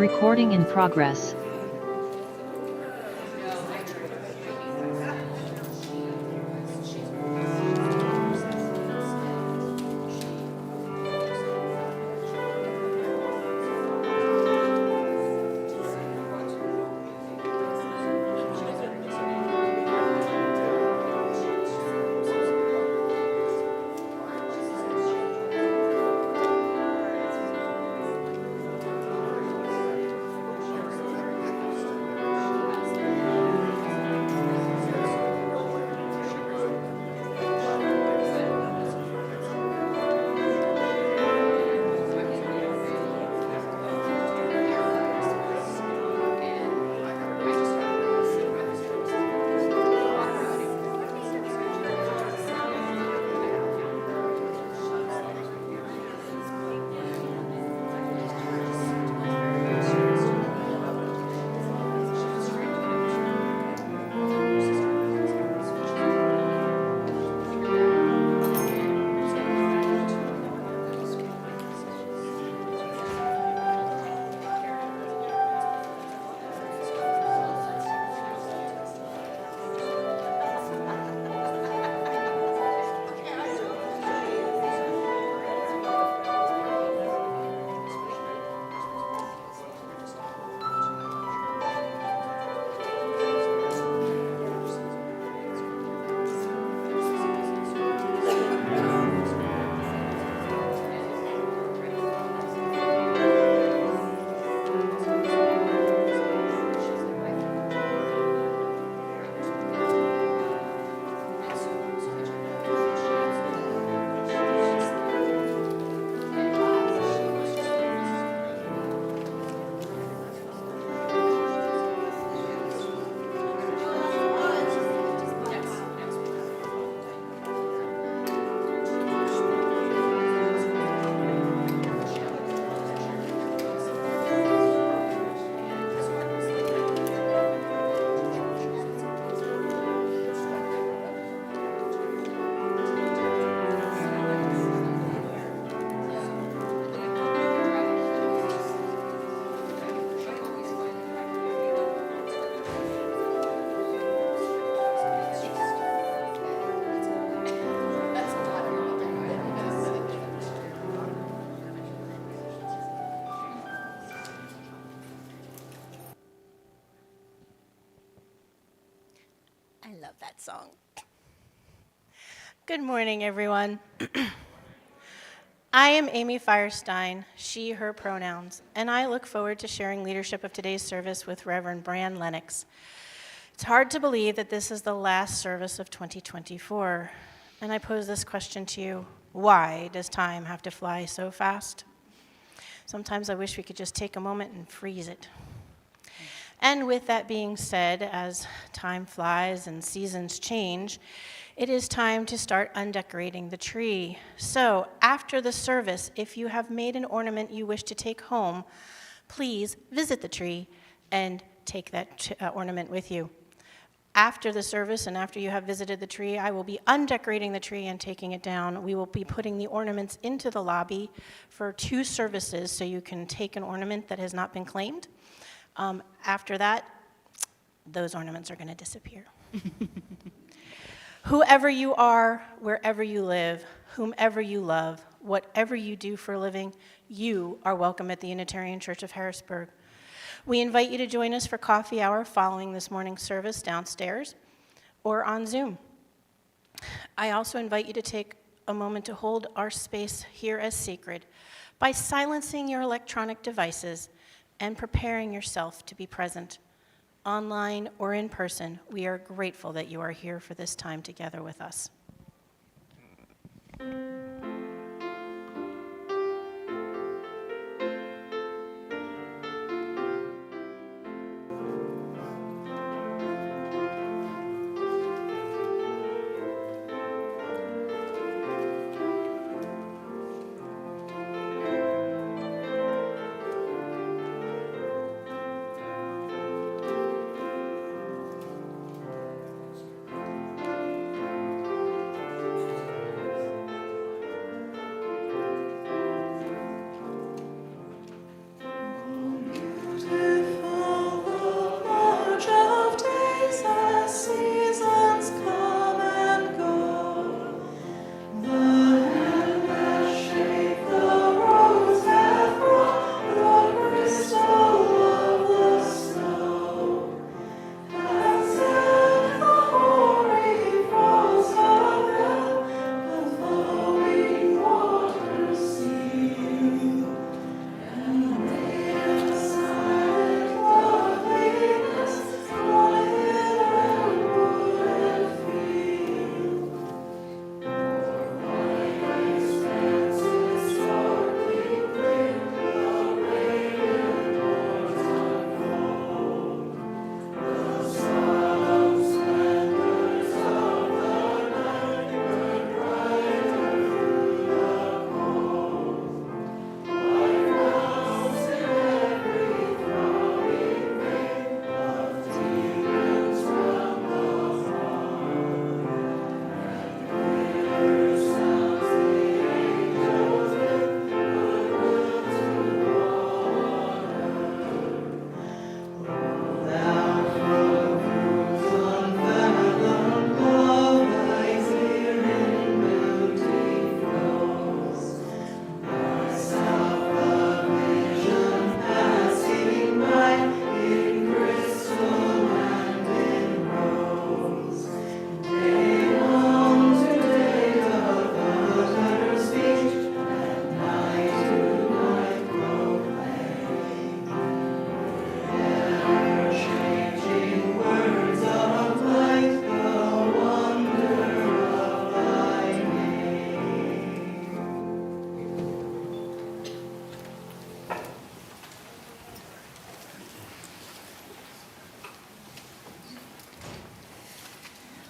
Recording in progress. I love that song. Good morning, everyone. I am Amy Firestein, she, her pronouns, and I look forward to sharing leadership of today's service with Reverend Bran Lennox. It's hard to believe that this is the last service of 2024, and I pose this question to you: why does time have to fly so fast? Sometimes I wish we could just take a moment and freeze it. And with that being said, as time flies and seasons change, it is time to start undecorating the tree. So after the service, if you have made an ornament you wish to take home, please visit the tree and take that ornament with you. After the service and after you have visited the tree, I will be undecorating the tree and taking it down. We will be putting the ornaments into the lobby for 2 services, so you can take an ornament that has not been claimed. After that, those ornaments are going to disappear. Whoever you are, wherever you live, whomever you love, whatever you do for a living, you are welcome at the Unitarian Church of Harrisburg. We invite you to join us for coffee hour following this morning's service downstairs or on Zoom. I also invite you to take a moment to hold our space here as sacred by silencing your electronic devices and preparing yourself to be present. Online or in person, we are grateful that you are here for this time together with us.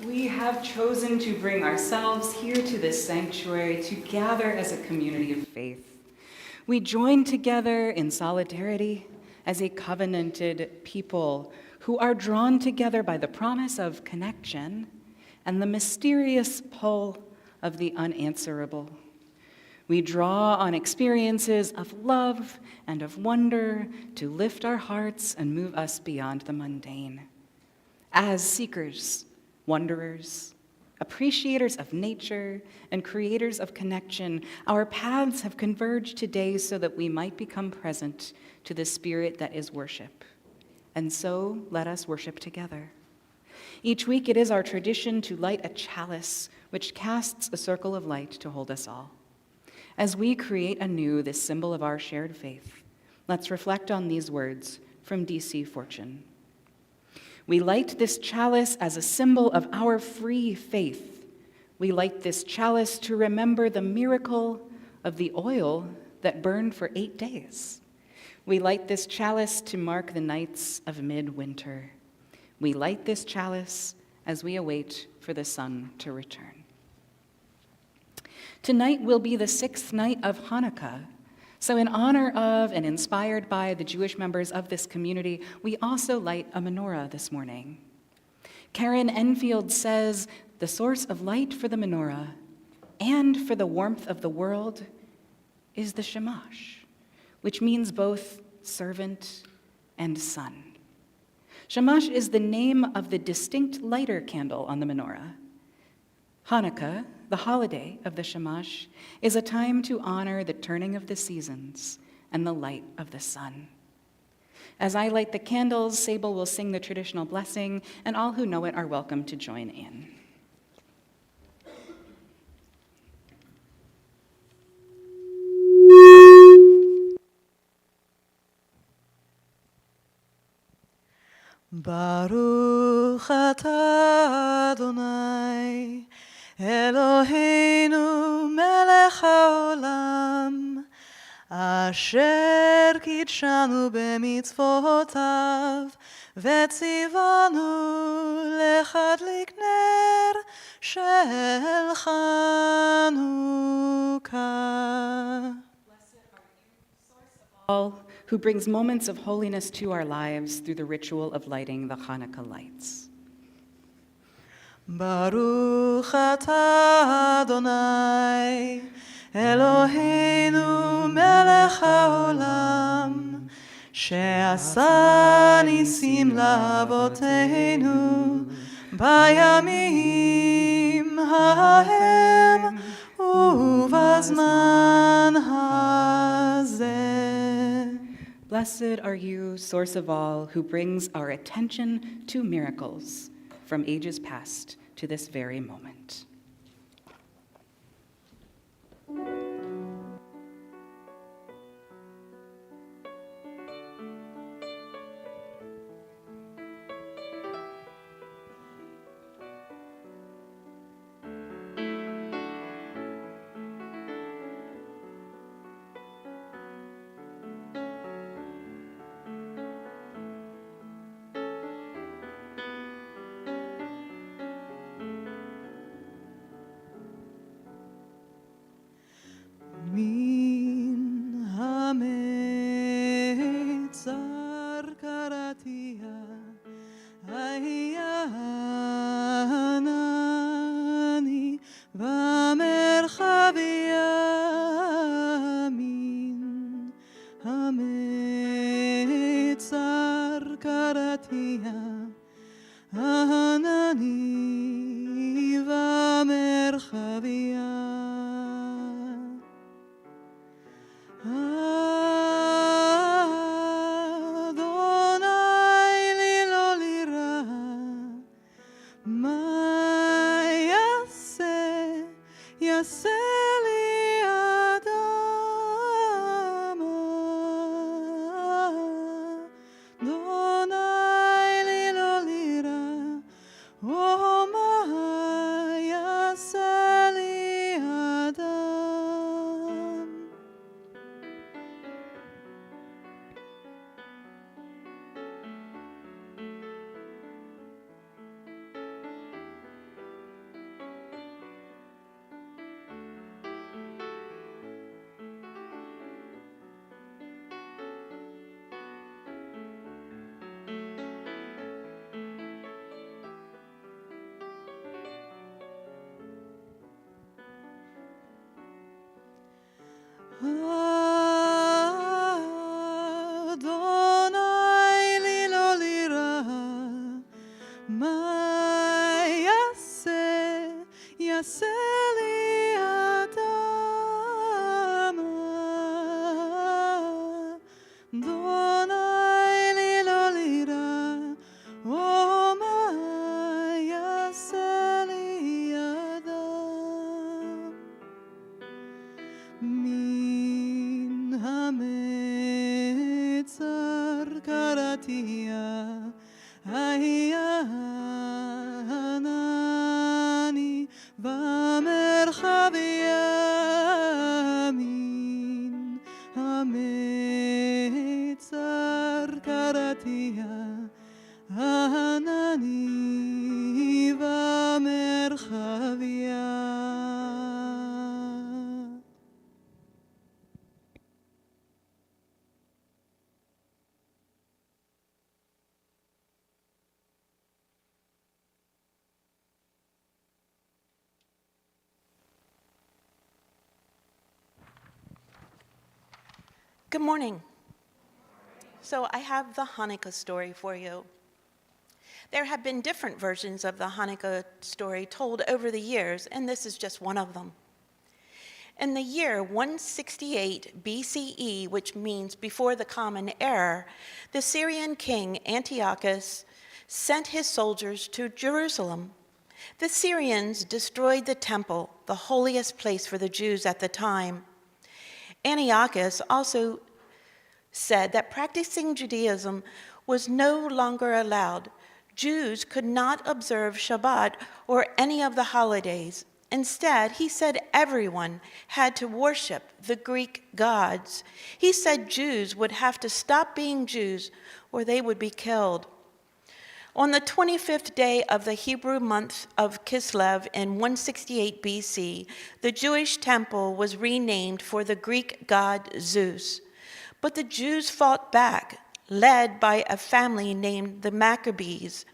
We have chosen to bring ourselves here to this sanctuary to gather as a community of faith. We join together in solidarity as a covenanted people who are drawn together by the promise of connection and the mysterious pull of the unanswerable. We draw on experiences of love and of wonder to lift our hearts and move us beyond the mundane. As seekers, wanderers, appreciators of nature, and creators of connection, our paths have converged today so that we might become present to the spirit that is worship. And so let us worship together. Each week it is our tradition to light a chalice which casts a circle of light to hold us all. As we create anew this symbol of our shared faith, let's reflect on these words from D.C. Fortune. We light this chalice as a symbol of our free faith. We light this chalice to remember the miracle of the oil that burned for 8 days. We light this chalice to mark the nights of midwinter. We light this chalice as we await for the sun to return. Tonight will be the 6th night of Hanukkah. So in honor of and inspired by the Jewish members of this community, we also light a menorah this morning. Karen Enfield says, the source of light for the menorah and for the warmth of the world is the shamash, which means both servant and son. Shamash is the name of the distinct lighter candle on the menorah. Hanukkah, the holiday of the Shamash, is a time to honor the turning of the seasons and the light of the sun. As I light the candles, Sable will sing the traditional blessing, and all who know it are welcome to join in. Baruch atah Adonai, Eloheinu melech haolam, asher kidshanu b'mitzvotav, v'tzivanu lechadlik ner shel Hanukkah. All who brings moments of holiness to our lives through the ritual of lighting the Hanukkah lights. Baruch atah Adonai, Eloheinu melech haolam, she'asa nisim la'avoteinu, bayamim hahem ubazman hazeh. Blessed are you, source of all, who brings our attention to miracles from ages past to this very moment. Min hametzar karatia, ayanani v'merchavia. Min hametzar karatia, ayanani v'merchavia. Adonai li lo lira, ma yaseh li adam. Adonai li lo lira, oh ma yaseh li adam. יעשה לי אדם, אדוני לי לא לירא, ומה יעשה לי אדם. מן המצר קראתיה, היה הנני במרחב ימין. המצר קראתיה, הנני במרחב ימין. Good morning. So I have the Hanukkah story for you. There have been different versions of the Hanukkah story told over the years, and this is just one of them. In the year 168 BCE, which means before the Common Era, the Syrian king Antiochus sent his soldiers to Jerusalem. The Syrians destroyed the temple, the holiest place for the Jews at the time. Antiochus also said that practicing Judaism was no longer allowed. Jews could not observe Shabbat or any of the holidays. Instead, he said everyone had to worship the Greek gods. He said Jews would have to stop being Jews or they would be killed. On the 25th day of the Hebrew month of Kislev in 168 BC, the Jewish temple was renamed for the Greek god Zeus. But the Jews fought back, led by a family named the Maccabees.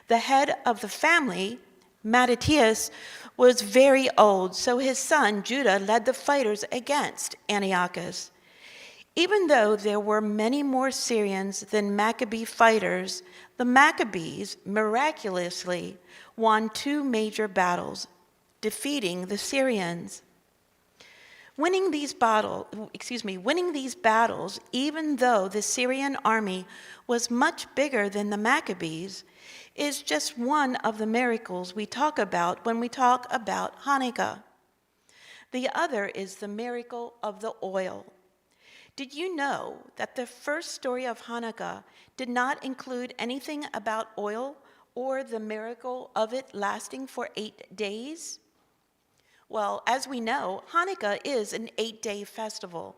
The head of the family, Mattathias, was very old, so his son Judah led the fighters against Antiochus. Even though there were many more Syrians than Maccabee fighters, the Maccabees miraculously won 2 major battles, defeating the Syrians. Winning these battles, even though the Syrian army was much bigger than the Maccabees, is just one of the miracles we talk about when we talk about Hanukkah. The other is the miracle of the oil. Did you know that the first story of Hanukkah did not include anything about oil or the miracle of it lasting for 8 days? Well, as we know, Hanukkah is an 8-day festival.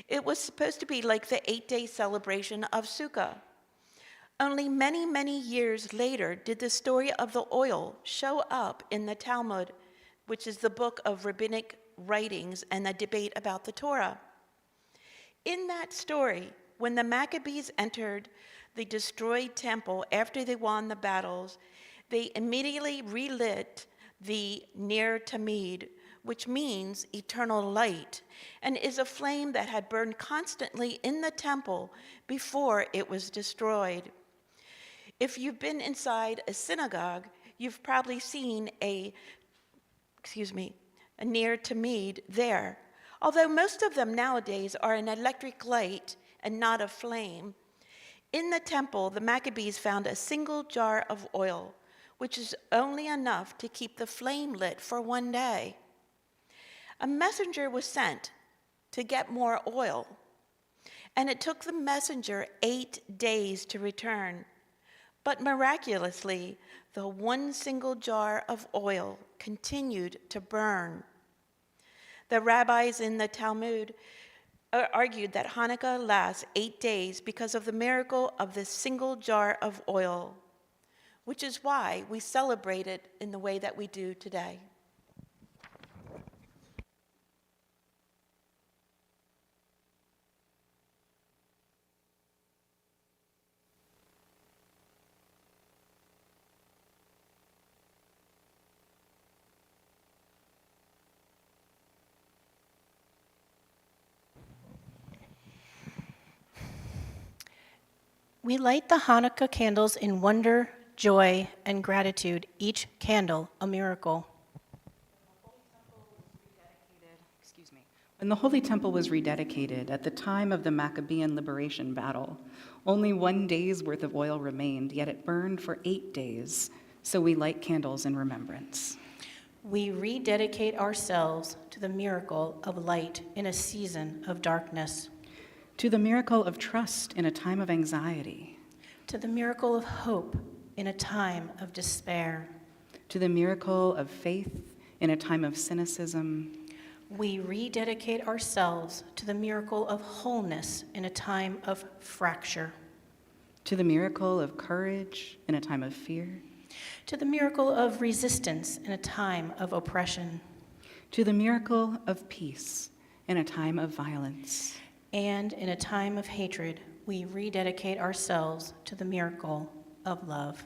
It was supposed to be like the 8-day celebration of Sukkah. Only many, many years later did the story of the oil show up in the Talmud, which is the book of rabbinic writings and the debate about the Torah. In that story, when the Maccabees entered the destroyed temple after they won the battles, they immediately relit the Ner Tamid, which means eternal light, and is a flame that had burned constantly in the temple before it was destroyed. If you've been inside a synagogue, you've probably seen a Ner Tamid there. Although most of them nowadays are an electric light and not a flame, in the temple, the Maccabees found a single jar of oil, which is only enough to keep the flame lit for 1 day. A messenger was sent to get more oil, and it took the messenger 8 days to return. But miraculously, the one single jar of oil continued to burn. The rabbis in the Talmud argued that Hanukkah lasts 8 days because of the miracle of this single jar of oil, which is why we celebrate it in the way that we do today. We light the Hanukkah candles in wonder, joy, and gratitude, each candle a miracle. When the Holy Temple was rededicated at the time of the Maccabean liberation battle, only 1 day's worth of oil remained, yet it burned for 8 days, so we light candles in remembrance. We rededicate ourselves to the miracle of light in a season of darkness, To the miracle of trust in a time of anxiety, to the miracle of hope in a time of despair. to the miracle of faith in a time of cynicism, We rededicate ourselves to the miracle of wholeness in a time of fracture, to the miracle of courage in a time of fear, to the miracle of resistance in a time of oppression, to the miracle of peace in a time of violence, and in a time of hatred, we rededicate ourselves to the miracle of love.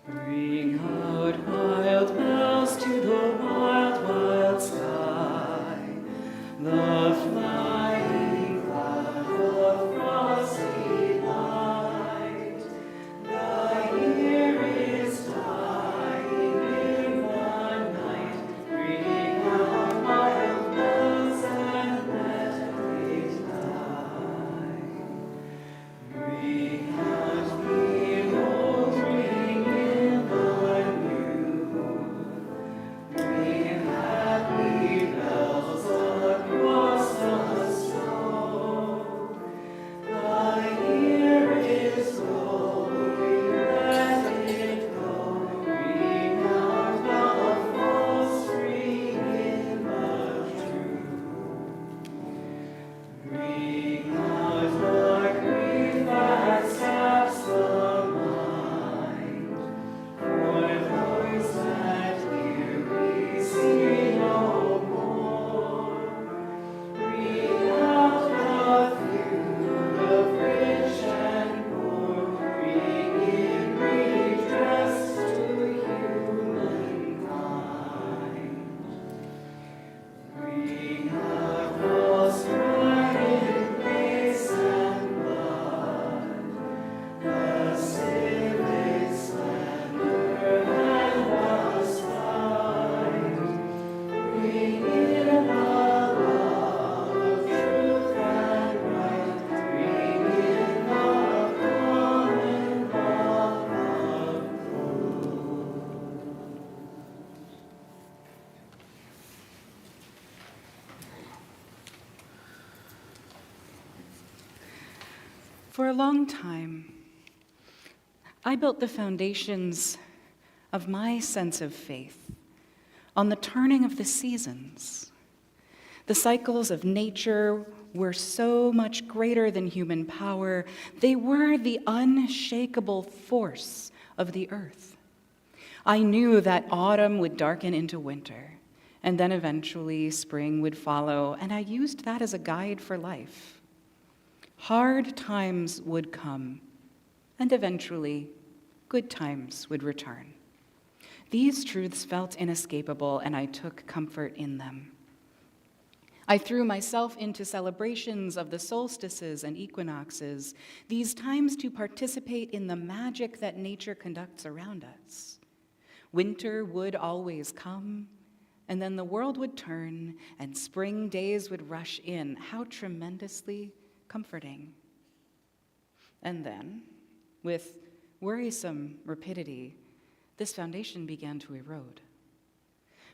Ring out wild bells to the wild, wild sky. The flying cloud of frosty light. The year is dying in the night. Ring out wild bells and let it die. Ring out the old, ring in the new. Ring happy bells across the snow. The year is going, let it go. Ring out the false, ring in the true. Ring out the grief that saps the mind. For those that hear we see no more. Ring out the feud of rich and poor. Ring in redress to humankind. Ring out false pride in place and blood, the civic slander and the spite. Ring in the love of truth and right. Ring in the common love of good. For a long time, I built the foundations of my sense of faith on the turning of the seasons. The cycles of nature were so much greater than human power. They were the unshakable force of the earth. I knew that autumn would darken into winter, and then eventually spring would follow, and I used that as a guide for life. Hard times would come, and eventually, good times would return. These truths felt inescapable, and I took comfort in them. I threw myself into celebrations of the solstices and equinoxes, these times to participate in the magic that nature conducts around us. Winter would always come, and then the world would turn, and spring days would rush in. How tremendously comforting. And then, with worrisome rapidity, this foundation began to erode.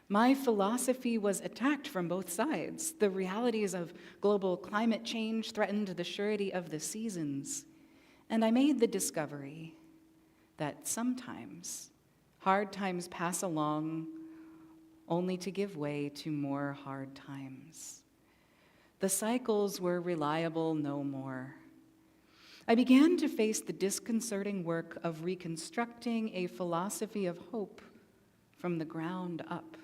My philosophy was attacked from both sides. The realities of global climate change threatened the surety of the seasons, and I made the discovery that sometimes hard times pass along only to give way to more hard times. The cycles were reliable no more. I began to face the disconcerting work of reconstructing a philosophy of hope from the ground up.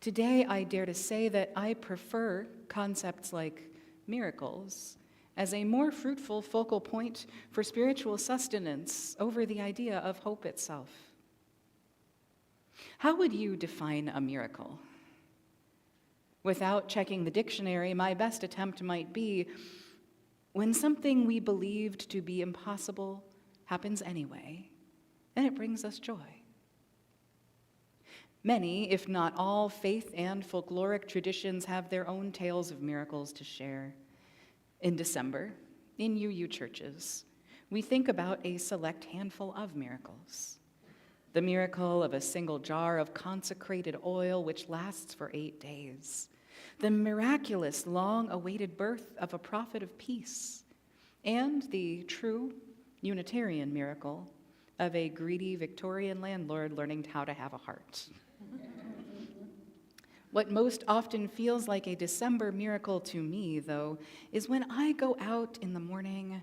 Today, I dare to say that I prefer concepts like miracles as a more fruitful focal point for spiritual sustenance over the idea of hope itself. How would you define a miracle? Without checking the dictionary, my best attempt might be when something we believed to be impossible happens anyway, and it brings us joy. Many, if not all, faith and folkloric traditions have their own tales of miracles to share. In December, in UU churches, we think about a select handful of miracles. The miracle of a single jar of consecrated oil which lasts for 8 days. The miraculous, long-awaited birth of a prophet of peace. And the true Unitarian miracle of a greedy Victorian landlord learning how to have a heart. What most often feels like a December miracle to me, though, is when I go out in the morning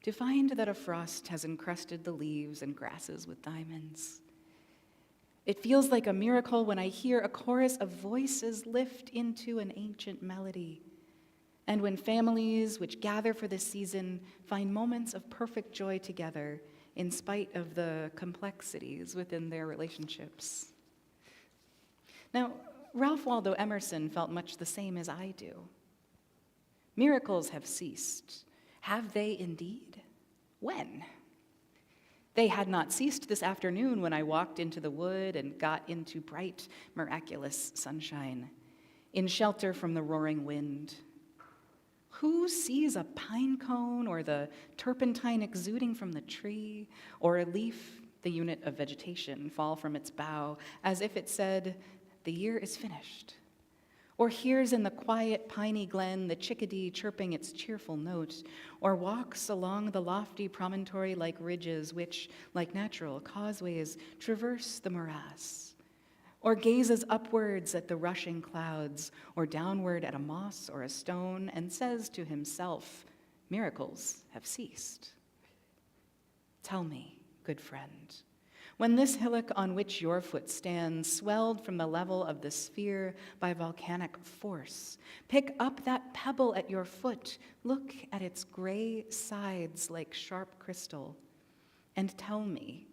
to find that a frost has encrusted the leaves and grasses with diamonds. It feels like a miracle when I hear a chorus of voices lift into an ancient melody, and when families which gather for this season find moments of perfect joy together in spite of the complexities within their relationships. Now, Ralph Waldo Emerson felt much the same as I do. Miracles have ceased. Have they indeed? When? They had not ceased this afternoon when I walked into the wood and got into bright, miraculous sunshine, in shelter from the roaring wind. Who sees a pine cone or the turpentine exuding from the tree, or a leaf, the unit of vegetation, fall from its bough as if it said, "The year is finished"? Or hears in the quiet piney glen the chickadee chirping its cheerful note, or walks along the lofty promontory-like ridges which, like natural causeways, traverse the morass, or gazes upwards at the rushing clouds, or downward at a moss or a stone, and says to himself, "Miracles have ceased." Tell me, good friend, when this hillock on which your foot stands, swelled from the level of the sphere by volcanic force, pick up that pebble at your foot, look at its gray sides like sharp crystal, and tell me,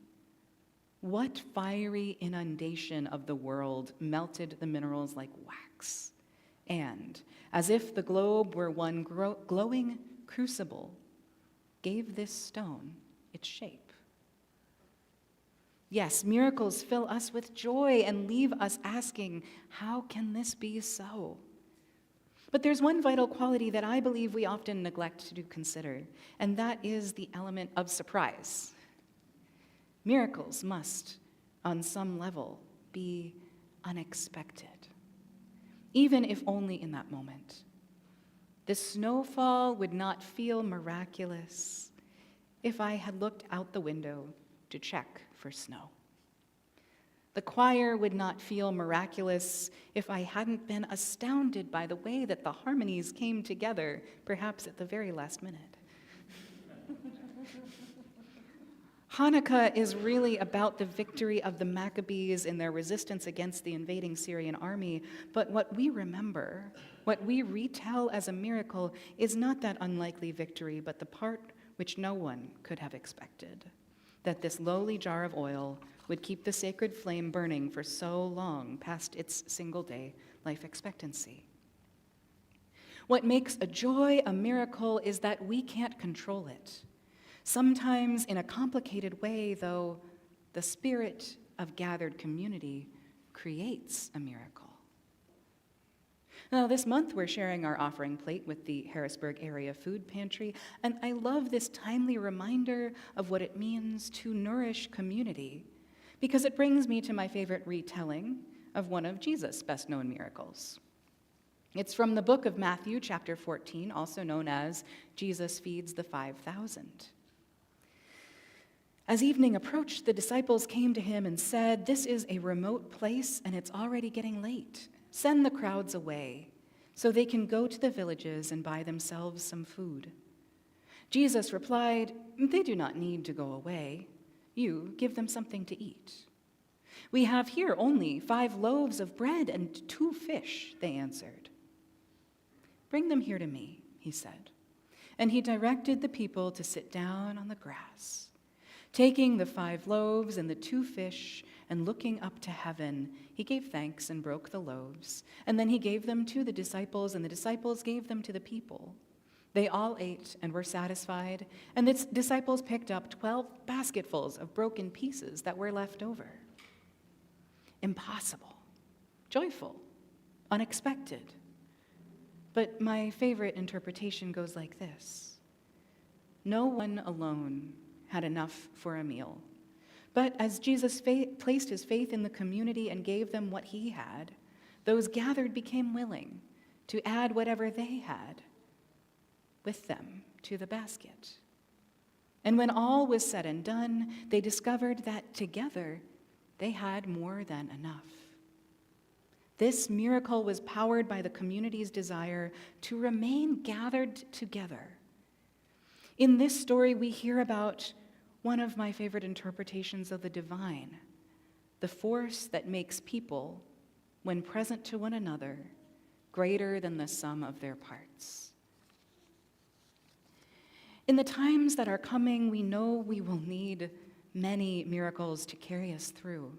what fiery inundation of the world melted the minerals like wax, and, as if the globe were one glowing crucible, gave this stone its shape? Yes, miracles fill us with joy and leave us asking, how can this be so? But there's one vital quality that I believe we often neglect to consider, and that is the element of surprise. Miracles must, on some level, be unexpected, even if only in that moment. The snowfall would not feel miraculous if I had looked out the window to check for snow. The choir would not feel miraculous if I hadn't been astounded by the way that the harmonies came together, perhaps at the very last minute. Hanukkah is really about the victory of the Maccabees in their resistance against the invading Syrian army, but what we remember, what we retell as a miracle, is not that unlikely victory, but the part which no one could have expected, that this lowly jar of oil would keep the sacred flame burning for so long past its single-day life expectancy. What makes a joy a miracle is that we can't control it. Sometimes in a complicated way, though, the spirit of gathered community creates a miracle. Now, this month we're sharing our offering plate with the Harrisburg Area Food Pantry, and I love this timely reminder of what it means to nourish community, because it brings me to my favorite retelling of one of Jesus' best-known miracles. It's from the book of Matthew, chapter 14, also known as Jesus Feeds the 5,000. As evening approached, the disciples came to him and said, "This is a remote place, and it's already getting late. Send the crowds away so they can go to the villages and buy themselves some food." Jesus replied, "They do not need to go away. You give them something to eat." "We have here only 5 loaves of bread and 2 fish," they answered. "Bring them here to me," he said. And he directed the people to sit down on the grass. Taking the 5 loaves and the 2 fish and looking up to heaven, he gave thanks and broke the loaves. And then he gave them to the disciples, and the disciples gave them to the people. They all ate and were satisfied, and the disciples picked up 12 basketfuls of broken pieces that were left over. Impossible, joyful, unexpected. But my favorite interpretation goes like this: no one alone had enough for a meal. But as Jesus placed his faith in the community and gave them what he had, those gathered became willing to add whatever they had with them to the basket. And when all was said and done, they discovered that together they had more than enough. This miracle was powered by the community's desire to remain gathered together. In this story, we hear about one of my favorite interpretations of the divine, the force that makes people, when present to one another, greater than the sum of their parts. In the times that are coming, we know we will need many miracles to carry us through.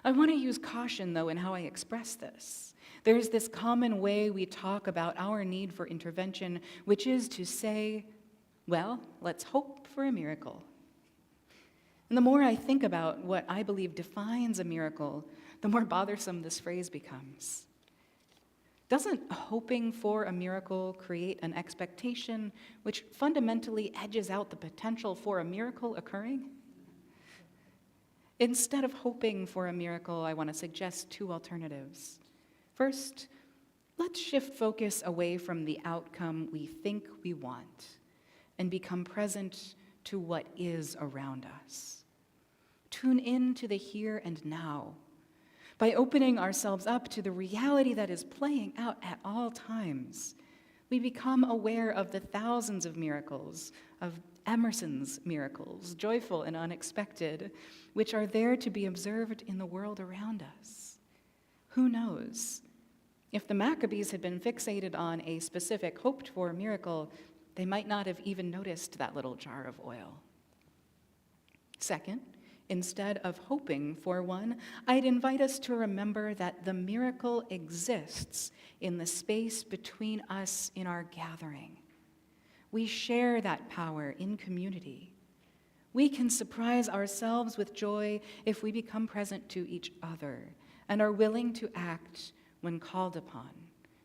I want to use caution, though, in how I express this. There's this common way we talk about our need for intervention, which is to say, well, let's hope for a miracle. And the more I think about what I believe defines a miracle, the more bothersome this phrase becomes. Doesn't hoping for a miracle create an expectation which fundamentally edges out the potential for a miracle occurring? Instead of hoping for a miracle, I want to suggest 2 alternatives. First, let's shift focus away from the outcome we think we want and become present to what is around us. Tune in to the here and now. By opening ourselves up to the reality that is playing out at all times, we become aware of the thousands of miracles, of Emerson's miracles, joyful and unexpected, which are there to be observed in the world around us. Who knows? If the Maccabees had been fixated on a specific hoped-for miracle, they might not have even noticed that little jar of oil. Second, instead of hoping for one, I'd invite us to remember that the miracle exists in the space between us in our gathering. We share that power in community. We can surprise ourselves with joy if we become present to each other and are willing to act when called upon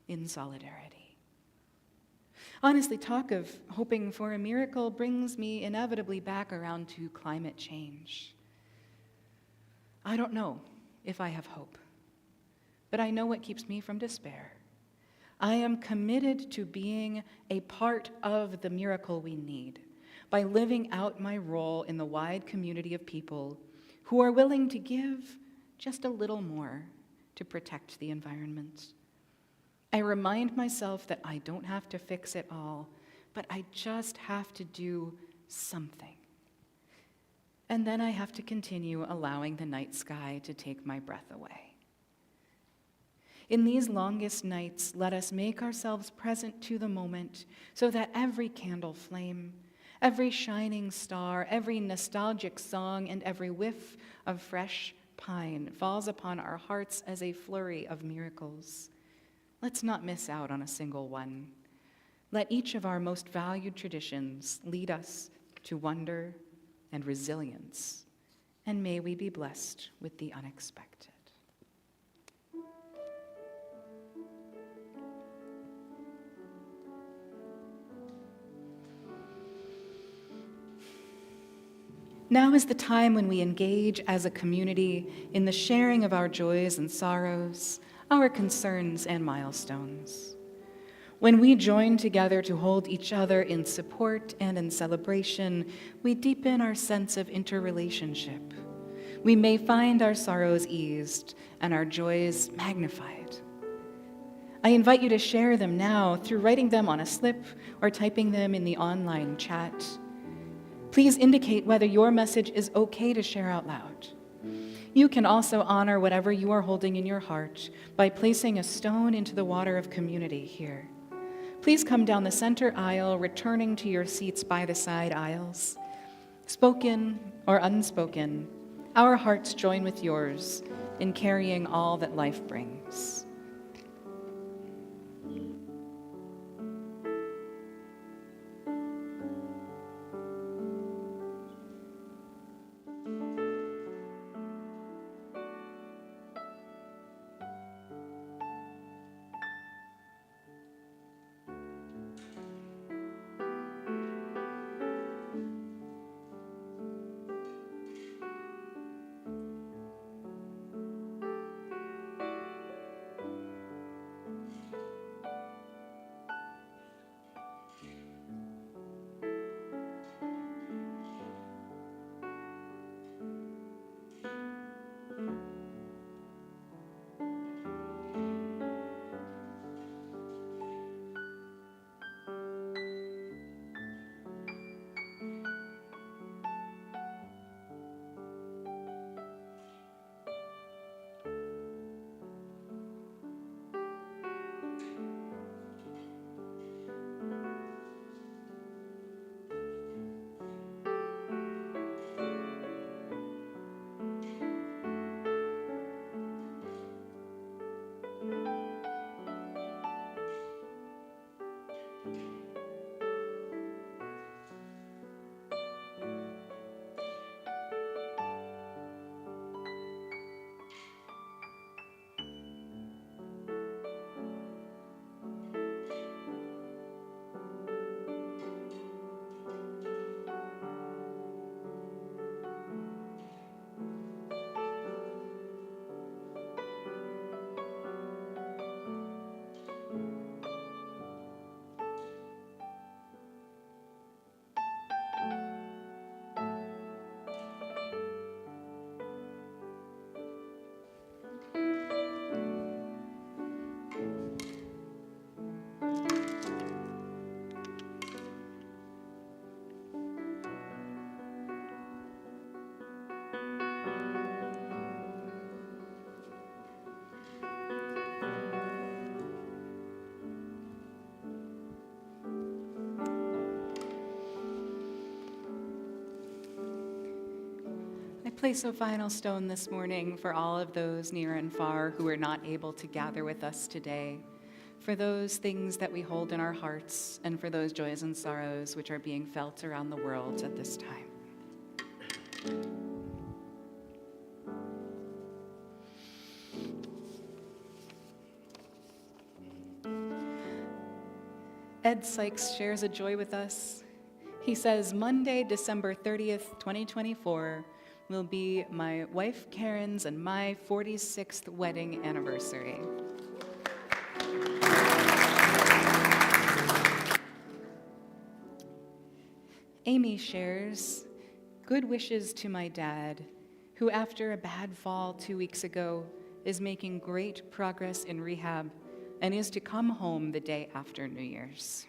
in solidarity. Honestly, talk of hoping for a miracle brings me inevitably back around to climate change. I don't know if I have hope, but I know what keeps me from despair. I am committed to being a part of the miracle we need by living out my role in the wide community of people who are willing to give just a little more to protect the environment. I remind myself that I don't have to fix it all, but I just have to do something. And then I have to continue allowing the night sky to take my breath away. In these longest nights, let us make ourselves present to the moment so that every candle flame, every shining star, every nostalgic song, and every whiff of fresh pine falls upon our hearts as a flurry of miracles. Let's not miss out on a single one. Let each of our most valued traditions lead us to wonder and resilience, and may we be blessed with the unexpected. Now is the time when we engage as a community in the sharing of our joys and sorrows, our concerns and milestones. When we join together to hold each other in support and in celebration, we deepen our sense of interrelationship. We may find our sorrows eased and our joys magnified. I invite you to share them now through writing them on a slip or typing them in the online chat. Please indicate whether your message is okay to share out loud. You can also honor whatever you are holding in your heart by placing a stone into the water of community here. Please come down the center aisle, returning to your seats by the side aisles. Spoken or unspoken, our hearts join with yours in carrying all that life brings. I place a final stone this morning for all of those near and far who are not able to gather with us today, for those things that we hold in our hearts, and for those joys and sorrows which are being felt around the world at this time. Ed Sykes shares a joy with us. He says, Monday, December 30th, 2024, will be my wife Karen's and my 46th wedding anniversary. Amy shares, good wishes to my dad, who after a bad fall 2 weeks ago is making great progress in rehab and is to come home the day after New Year's.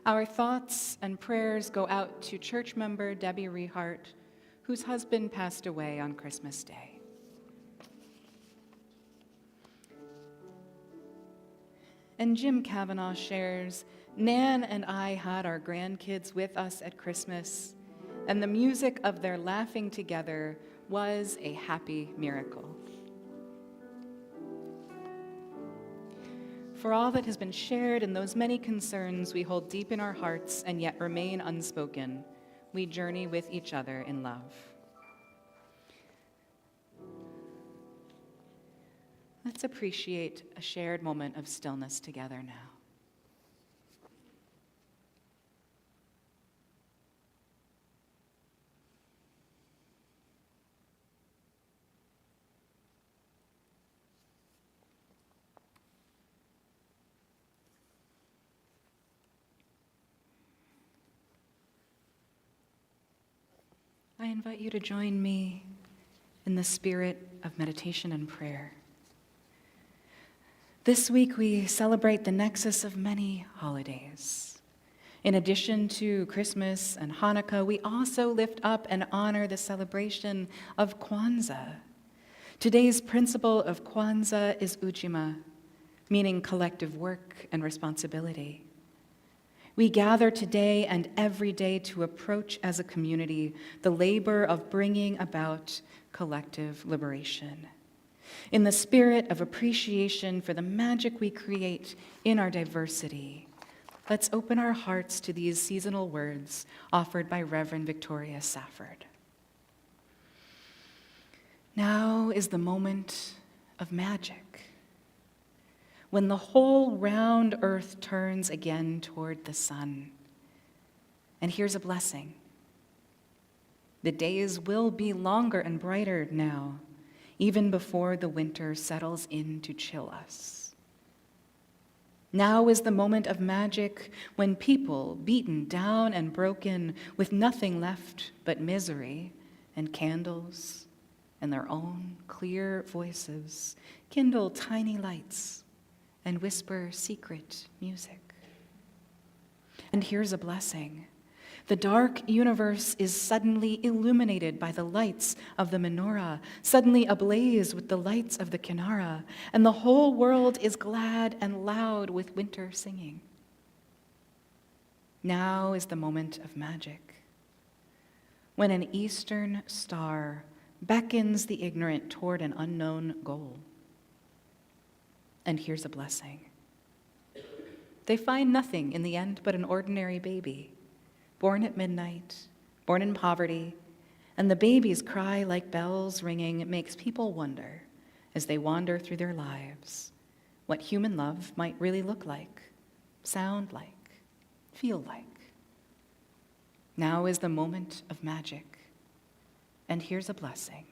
Our thoughts and prayers go out to church member Debbie Rehart, whose husband passed away on Christmas Day. And Jim Kavanaugh shares, Nan and I had our grandkids with us at Christmas, and the music of their laughing together was a happy miracle. For all that has been shared and those many concerns we hold deep in our hearts and yet remain unspoken, we journey with each other in love. Let's appreciate a shared moment of stillness together now. I invite you to join me in the spirit of meditation and prayer. This week we celebrate the nexus of many holidays. In addition to Christmas and Hanukkah, we also lift up and honor the celebration of Kwanzaa, Today's principle of Kwanzaa is Ujima, meaning collective work and responsibility. We gather today and every day to approach as a community the labor of bringing about collective liberation. In the spirit of appreciation for the magic we create in our diversity, let's open our hearts to these seasonal words offered by Reverend Victoria Safford. Now is the moment of magic, when the whole round earth turns again toward the sun. And here's a blessing. The days will be longer and brighter now, even before the winter settles in to chill us. Now is the moment of magic when people, beaten down and broken, with nothing left but misery and candles and their own clear voices, kindle tiny lights and whisper secret music. And here's a blessing. The dark universe is suddenly illuminated by the lights of the menorah, suddenly ablaze with the lights of the kinara, and the whole world is glad and loud with winter singing. Now is the moment of magic, when an eastern star beckons the ignorant toward an unknown goal. And here's a blessing. They find nothing in the end but an ordinary baby, born at midnight, born in poverty, and the baby's cry like bells ringing makes people wonder, as they wander through their lives, what human love might really look like, sound like, feel like. Now is the moment of magic, and here's a blessing.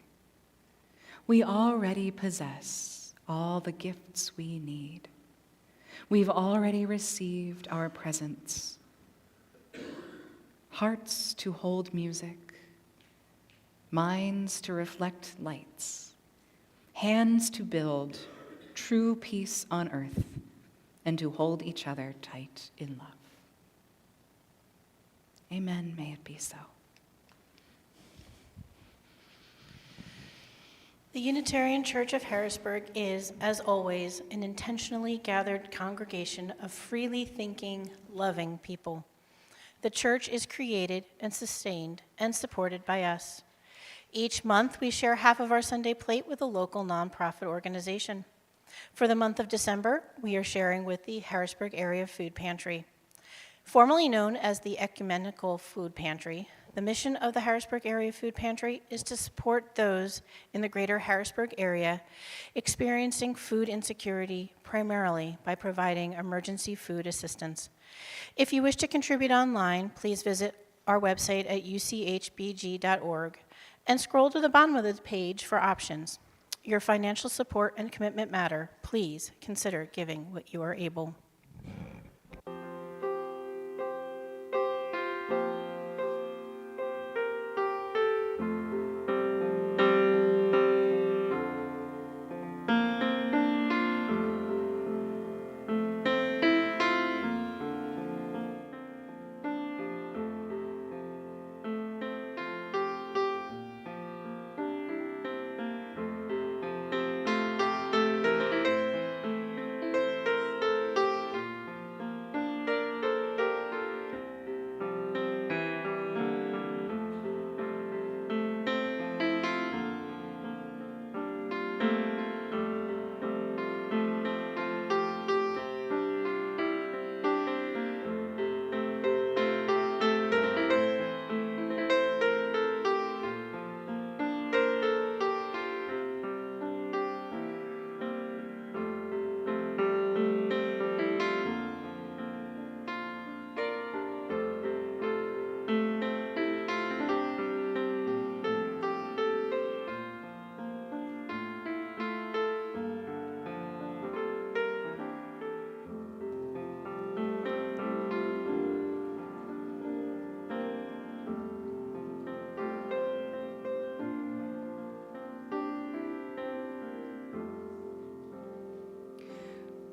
We already possess all the gifts we need. We've already received our presents. Hearts to hold music, minds to reflect lights, hands to build true peace on earth, and to hold each other tight in love. Amen, may it be so. The Unitarian Church of Harrisburg is, as always, an intentionally gathered congregation of freely thinking, loving people. The church is created and sustained and supported by us. Each month, we share half of our Sunday plate with a local nonprofit organization. For the month of December, we are sharing with the Harrisburg Area Food Pantry. Formerly known as the Ecumenical Food Pantry, the mission of the Harrisburg Area Food Pantry is to support those in the greater Harrisburg area experiencing food insecurity, primarily by providing emergency food assistance. If you wish to contribute online, please visit our website at uchbg.org and scroll to the bottom of the page for options. Your financial support and commitment matter. Please consider giving what you are able.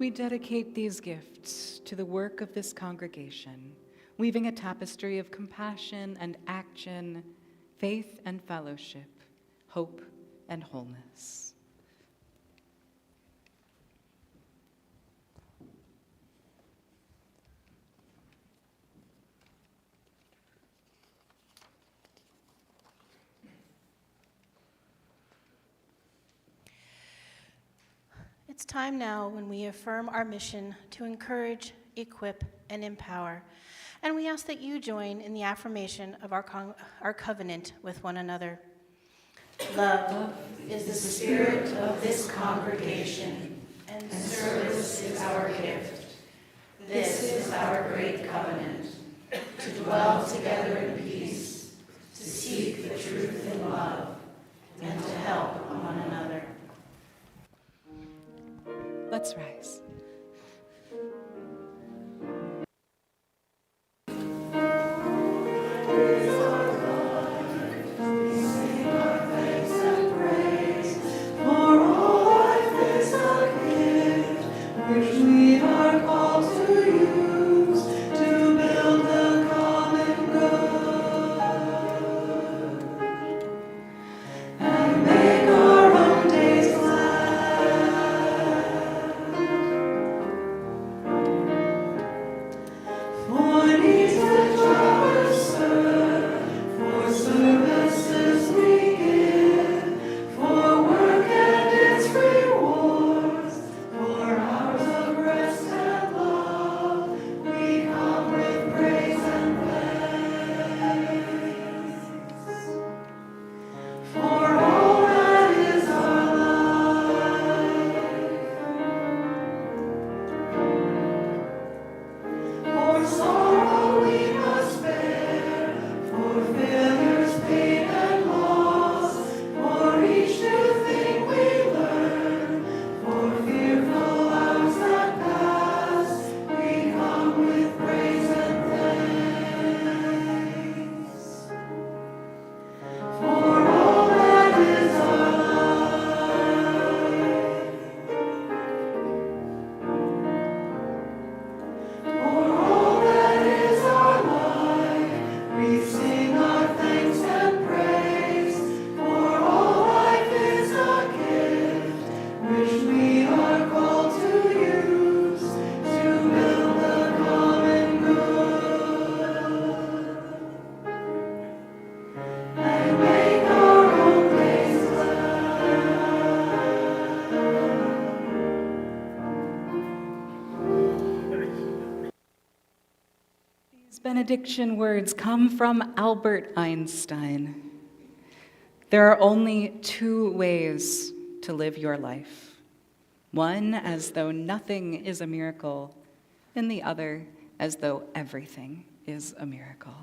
We dedicate these gifts to the work of this congregation, weaving a tapestry of compassion and action, faith and fellowship, hope and wholeness. It's time now when we affirm our mission to encourage, equip, and empower. And we ask that you join in the affirmation of our covenant with one another. Love is the spirit of this congregation, and service is our gift. This is our great covenant, to dwell together in peace, to seek the truth in love, and to help one another. Let's rise. Benediction words come from Albert Einstein. There are only two ways to live your life. One as though nothing is a miracle, and the other as though everything is a miracle.